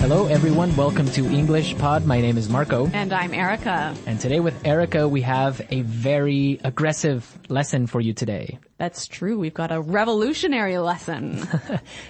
Hello everyone, welcome to English Pod. My name is Marco. And I'm Erica. And today with Erica, we have a very aggressive lesson for you today. That's true. We've got a revolutionary lesson.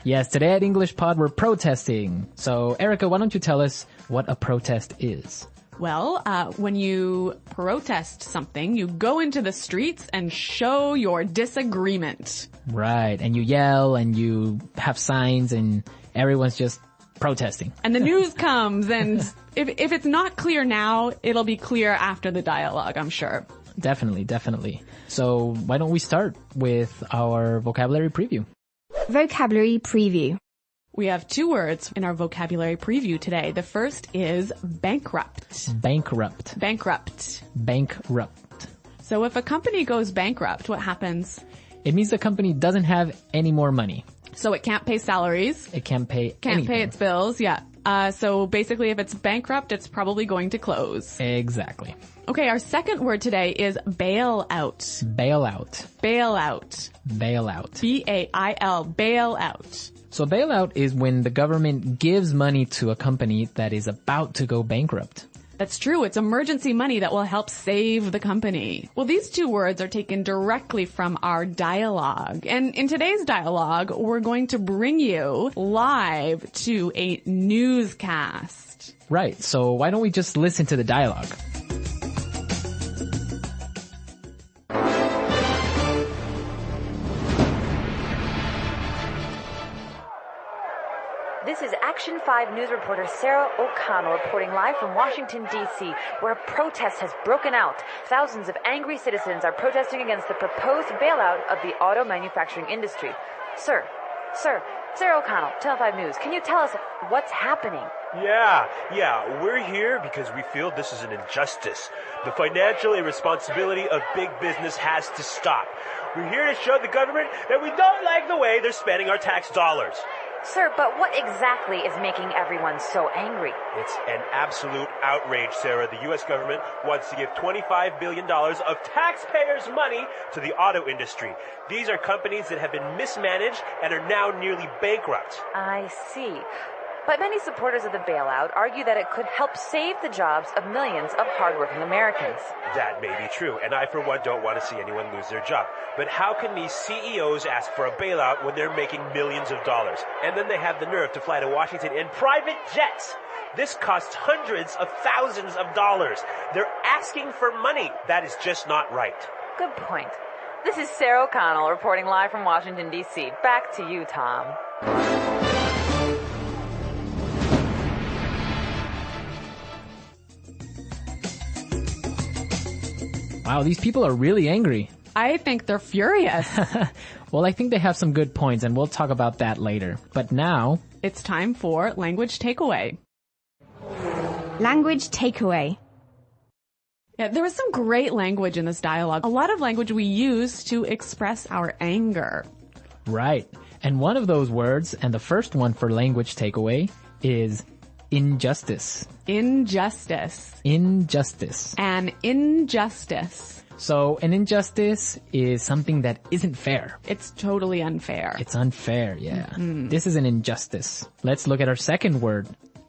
Yes, today at English Pod, we're protesting. So Erica, why don't you tell us what a protest is? Well, when you protest something, you go into the streets and show your disagreement. Right, and you yell and you have signs and everyone's just protesting. And the news comes, and if it's not clear now, it'll be clear after the dialogue, I'm sure. Definitely. So why don't we start with our vocabulary preview? Vocabulary preview. We have two words in our vocabulary preview today. The first is bankrupt. Bankrupt. So if a company goes bankrupt, what happens? It means the company doesn't have any more money. So it can't pay salaries. It can't pay Can't anything. pay its bills, yeah. So basically if it's bankrupt, it's probably going to close. Exactly. Okay, our second word today is bailout. Bailout. B-A-I-L, bailout. So bailout is when the government gives money to a company that is about to go bankrupt. That's true. It's emergency money that will help save the company. Well, these two words are taken directly from our dialogue. And in today's dialogue, we're going to bring you live to a newscast. Right. So why don't we just listen to the dialogue? This is Action 5 News reporter Sarah O'Connell reporting live from Washington, D.C., where a protest has broken out. Thousands of angry citizens are protesting against the proposed bailout of the auto manufacturing industry. Sir, Sarah O'Connell, Channel 5 News, can you tell us what's happening? Yeah, we're here because we feel this is an injustice. The financial irresponsibility of big business has to stop. We're here to show the government that we don't like the way they're spending our tax dollars. Sir, but what exactly is making everyone so angry? It's an absolute outrage, Sarah. The U.S. government wants to give $25 billion of taxpayers' money to the auto industry. These are companies that have been mismanaged and are now nearly bankrupt. I see. But many supporters of the bailout argue that it could help save the jobs of millions of hardworking Americans. That may be true, and I, for one, don't want to see anyone lose their job. But how can these CEOs ask for a bailout when they're making millions of dollars? And then they have the nerve to fly to Washington in private jets. This costs hundreds of thousands of dollars. They're asking for money. That is just not right. Good point. This is Sarah O'Connell reporting live from Washington, D.C. Back to you, Tom. Wow, these people are really angry. I think they're furious. Well, I think they have some good points, and we'll talk about that later. But now, It's time for language takeaway. Language takeaway. Yeah, there was some great language in this dialogue. A lot of language we use to express our anger. right. And one of those words, and the first one for language takeaway, is injustice. Injustice. Injustice. An injustice. So an injustice is something that isn't fair. It's totally unfair. It's unfair, yeah. This is an injustice. Let's look at our second word,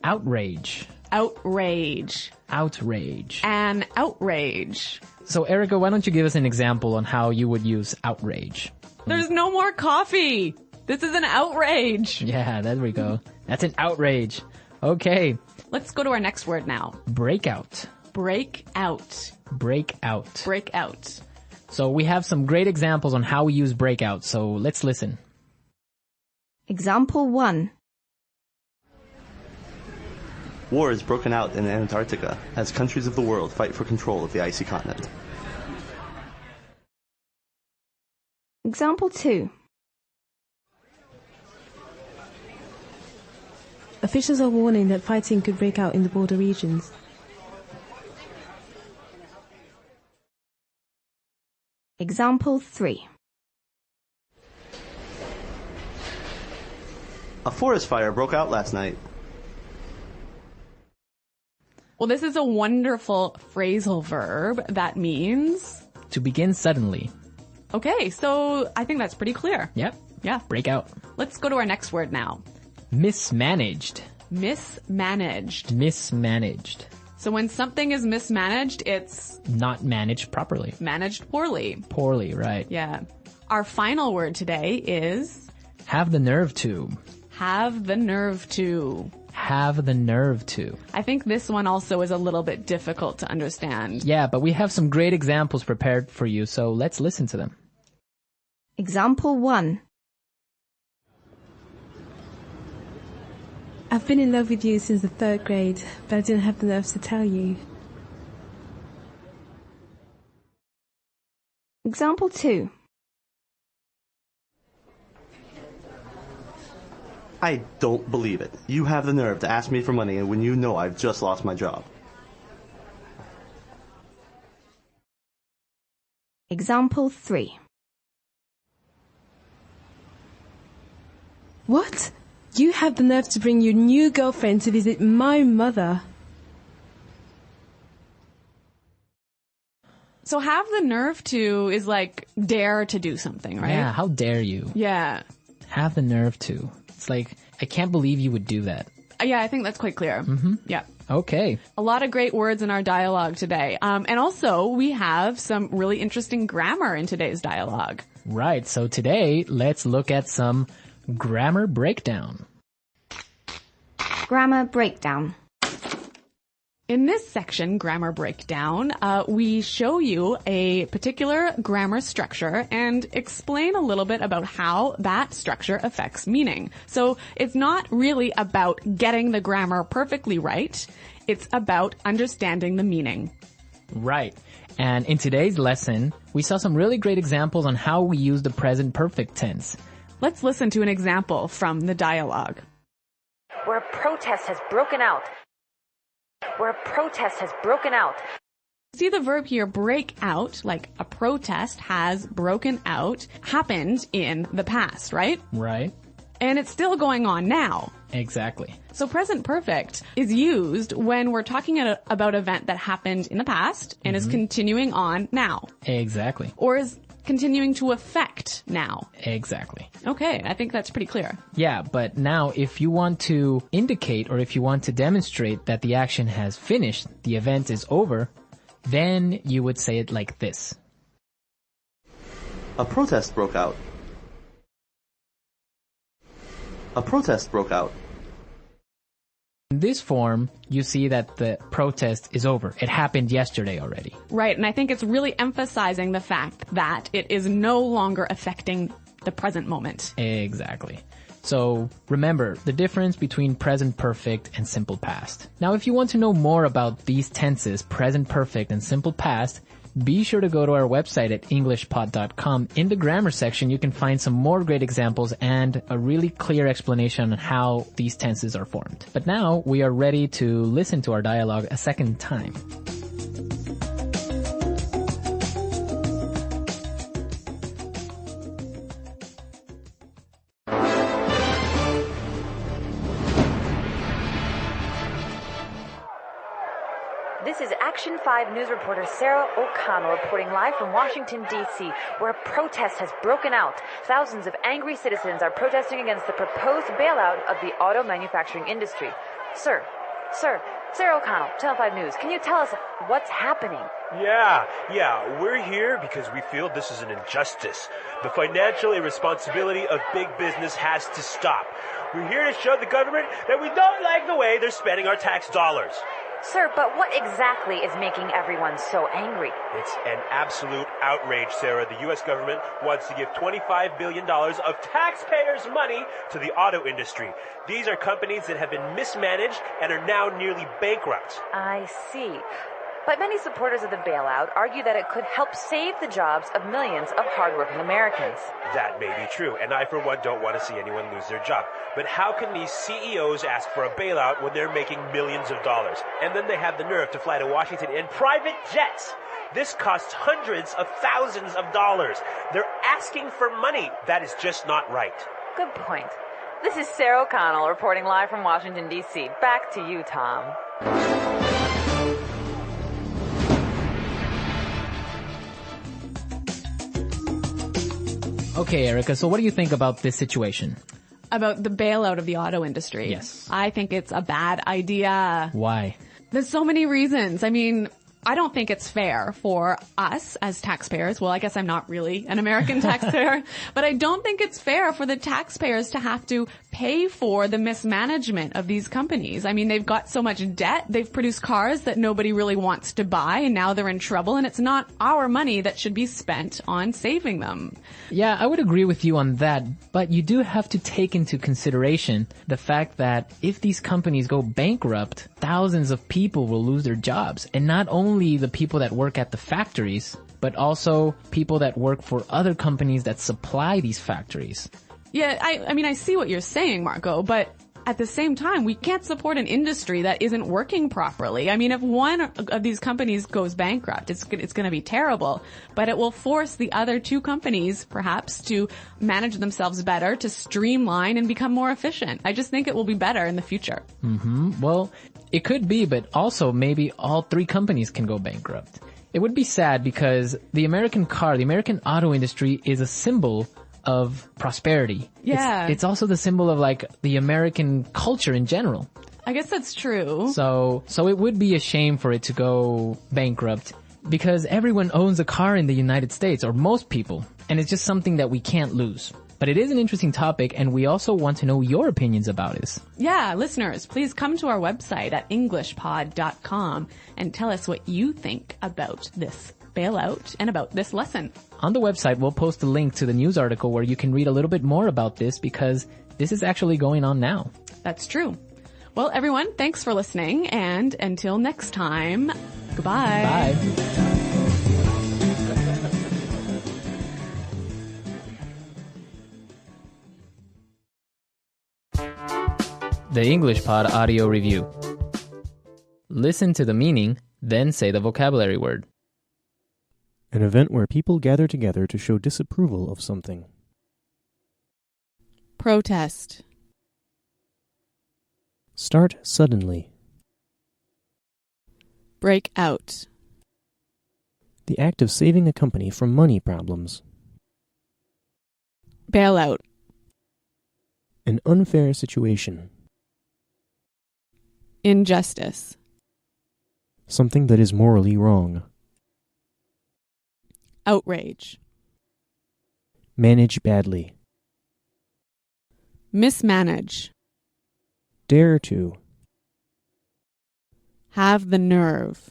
outrage. Outrage. Outrage. An outrage. So Erica, why don't you give us an example on how you would use outrage? There's no more coffee. This is an outrage. Yeah, there we go. That's an outrage. Okay. Let's go to our next word now. Breakout. Break out. Breakout. Break out. So we have some great examples on how we use breakout, so let's listen. Example 1. War has broken out in Antarctica as countries of the world fight for control of the icy continent. Example 2. Officials are warning that fighting could break out in the border regions. Example 3. A forest fire broke out last night. Well, this is a wonderful phrasal verb that means... To begin suddenly. Okay, so I think that's pretty clear. Yep. Yeah. Breakout. Let's go to our next word now. Mismanaged. Mismanaged. Mismanaged. So when something is mismanaged, it's Not managed properly. managed poorly. Poorly, right. Yeah. Our final word today is Have the nerve to. have the nerve to. Have the nerve to. I think this one also is a little bit difficult to understand. Yeah, but we have some great examples prepared for you, so let's listen to them. Example 1. I've been in love with you since the 3rd grade, but I didn't have the nerve to tell you. Example 2. I don't believe it. You have the nerve to ask me for money when you know I've just lost my job. Example 3. What? You have the nerve to bring your new girlfriend to visit my mother. So have the nerve to is like dare to do something, right? Yeah, how dare you? Yeah. Have the nerve to. It's like, I can't believe you would do that. Yeah, I think that's quite clear. Mm-hmm. Yeah. Okay. A lot of great words in our dialogue today. And also, we have some really interesting grammar in today's dialogue. Right, so today, let's look at some grammar breakdown. Grammar breakdown. In this section, grammar breakdown, we show you a particular grammar structure and explain a little bit about how that structure affects meaning. So it's not really about getting the grammar perfectly right. It's about understanding the meaning. Right. And in today's lesson, we saw some really great examples on how we use the present perfect tense. Let's listen to an example from the dialogue. Where a protest has broken out. Where a protest has broken out. See the verb here, break out, like a protest has broken out, happened in the past, right? Right. And it's still going on now. Exactly. So present perfect is used when we're talking about an event that happened in the past and is continuing on now. Exactly. Or is continuing to affect now. Exactly. Okay, I think that's pretty clear. Yeah, but now if you want to indicate or if you want to demonstrate that the action has finished, the event is over, then you would say it like this. A protest broke out. A protest broke out. In this form, you see that the protest is over. It happened yesterday already. Right, and I think it's really emphasizing the fact that it is no longer affecting the present moment. Exactly. So remember the difference between present perfect and simple past. Now, if you want to know more about these tenses, present perfect and simple past, be sure to go to our website at englishpod.com. In the grammar section, you can find some more great examples and a really clear explanation on how these tenses are formed. But now we are ready to listen to our dialogue a second time. This is Action 5 news reporter Sarah O'Connell reporting live from Washington, D.C., where a protest has broken out. Thousands of angry citizens are protesting against the proposed bailout of the auto manufacturing industry. Sir, Sarah O'Connell, Channel 5 News, can you tell us what's happening? Yeah, we're here because we feel this is an injustice. The financial irresponsibility of big business has to stop. We're here to show the government that we don't like the way they're spending our tax dollars. Sir, but what exactly is making everyone so angry? It's an absolute outrage, Sarah. The U.S. government wants to give $25 billion of taxpayers' money to the auto industry. These are companies that have been mismanaged and are now nearly bankrupt. I see. But many supporters of the bailout argue that it could help save the jobs of millions of hardworking Americans. That may be true, and I, for one, don't want to see anyone lose their job. But how can these CEOs ask for a bailout when they're making millions of dollars? And then they have the nerve to fly to Washington in private jets. This costs hundreds of thousands of dollars. They're asking for money. That is just not right. Good point. This is Sarah O'Connell reporting live from Washington, D.C. Back to you, Tom. Okay, Erica, so what do you think about this situation? About the bailout of the auto industry. Yes. I think it's a bad idea. Why? There's so many reasons. I mean, I don't think it's fair for us as taxpayers. Well, I guess I'm not really an American taxpayer, but I don't think it's fair for the taxpayers to have to pay for the mismanagement of these companies. I mean, they've got so much debt. They've produced cars that nobody really wants to buy, and now they're in trouble, and it's not our money that should be spent on saving them. Yeah, I would agree with you on that, but you do have to take into consideration the fact that if these companies go bankrupt, thousands of people will lose their jobs, and not only the people that work at the factories, but also people that work for other companies that supply these factories. Yeah, I mean, I see what you're saying, Marco, but at the same time, we can't support an industry that isn't working properly. I mean, if one of these companies goes bankrupt, it's going to be terrible, but it will force the other two companies, perhaps, to manage themselves better, to streamline and become more efficient. I just think it will be better in the future. Well, it could be, but also maybe all three companies can go bankrupt. It would be sad because the American auto industry is a symbol of prosperity. Yeah. It's also the symbol of like the American culture in general. I guess that's true. So it would be a shame for it to go bankrupt because everyone owns a car in the United States, or most people, and it's just something that we can't lose. But it is an interesting topic, and we also want to know your opinions about this. Yeah, listeners, please come to our website at englishpod.com and tell us what you think about this bailout and about this lesson. On the website, we'll post a link to the news article where you can read a little bit more about this because this is actually going on now. That's true. Well, everyone, thanks for listening, and until next time, goodbye. Bye. The English Pod Audio Review. Listen to the meaning, then say the vocabulary word. An event where people gather together to show disapproval of something. Protest. Start suddenly. Break out. The act of saving a company from money problems. Bailout. An unfair situation. Injustice. Something that is morally wrong. Outrage. Manage badly. Mismanage. Dare to. Have the nerve.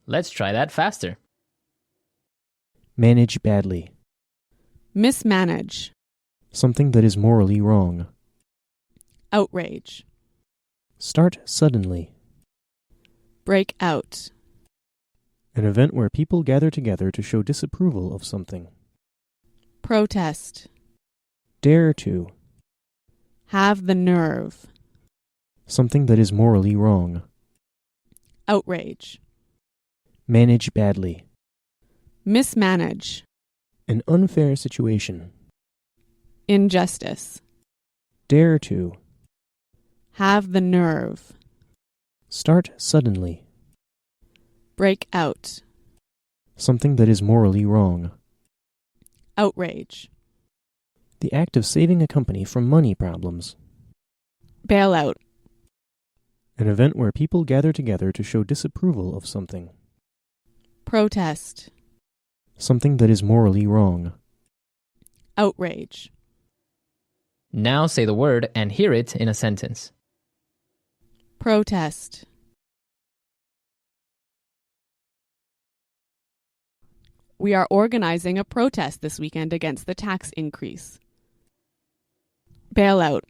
Let's try that faster. Manage badly. Mismanage. Something that is morally wrong. Outrage. Start suddenly. Break out. An event where people gather together to show disapproval of something. Protest. Dare to. Have the nerve. Something that is morally wrong. Outrage. Manage badly. Mismanage. An unfair situation. Injustice. Dare to. Have the nerve. Start suddenly. Break out. Something that is morally wrong. Outrage. The act of saving a company from money problems. Bailout. An event where people gather together to show disapproval of something. Protest. Something that is morally wrong. Outrage. Now say the word and hear it in a sentence. Protest. We are organizing a protest this weekend against the tax increase. Bailout.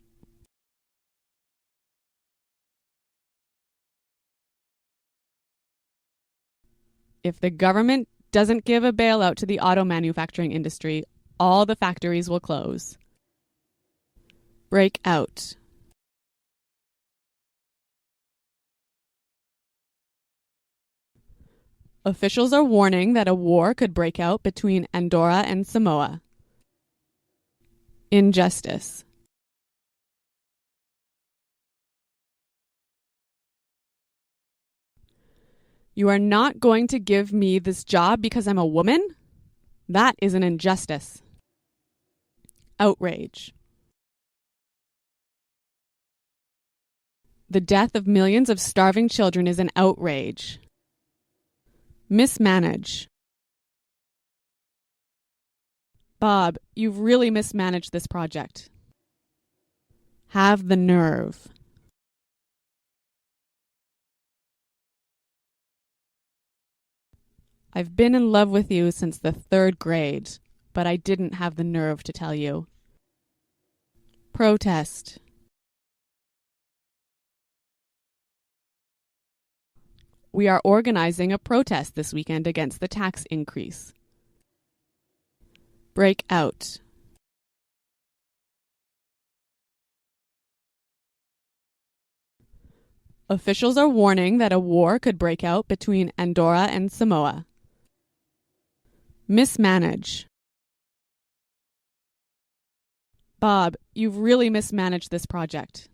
If the government doesn't give a bailout to the auto manufacturing industry, all the factories will close. Break out. Officials are warning that a war could break out between Andorra and Samoa. Injustice. You are not going to give me this job because I'm a woman? That is an injustice. Outrage. The death of millions of starving children is an outrage. Mismanage. Bob, you've really mismanaged this project. Have the nerve. I've been in love with you since the 3rd grade, but I didn't have the nerve to tell you. Protest. We are organizing a protest this weekend against the tax increase. Break out. Officials are warning that a war could break out between Andorra and Samoa. Mismanage. Bob, you've really mismanaged this project.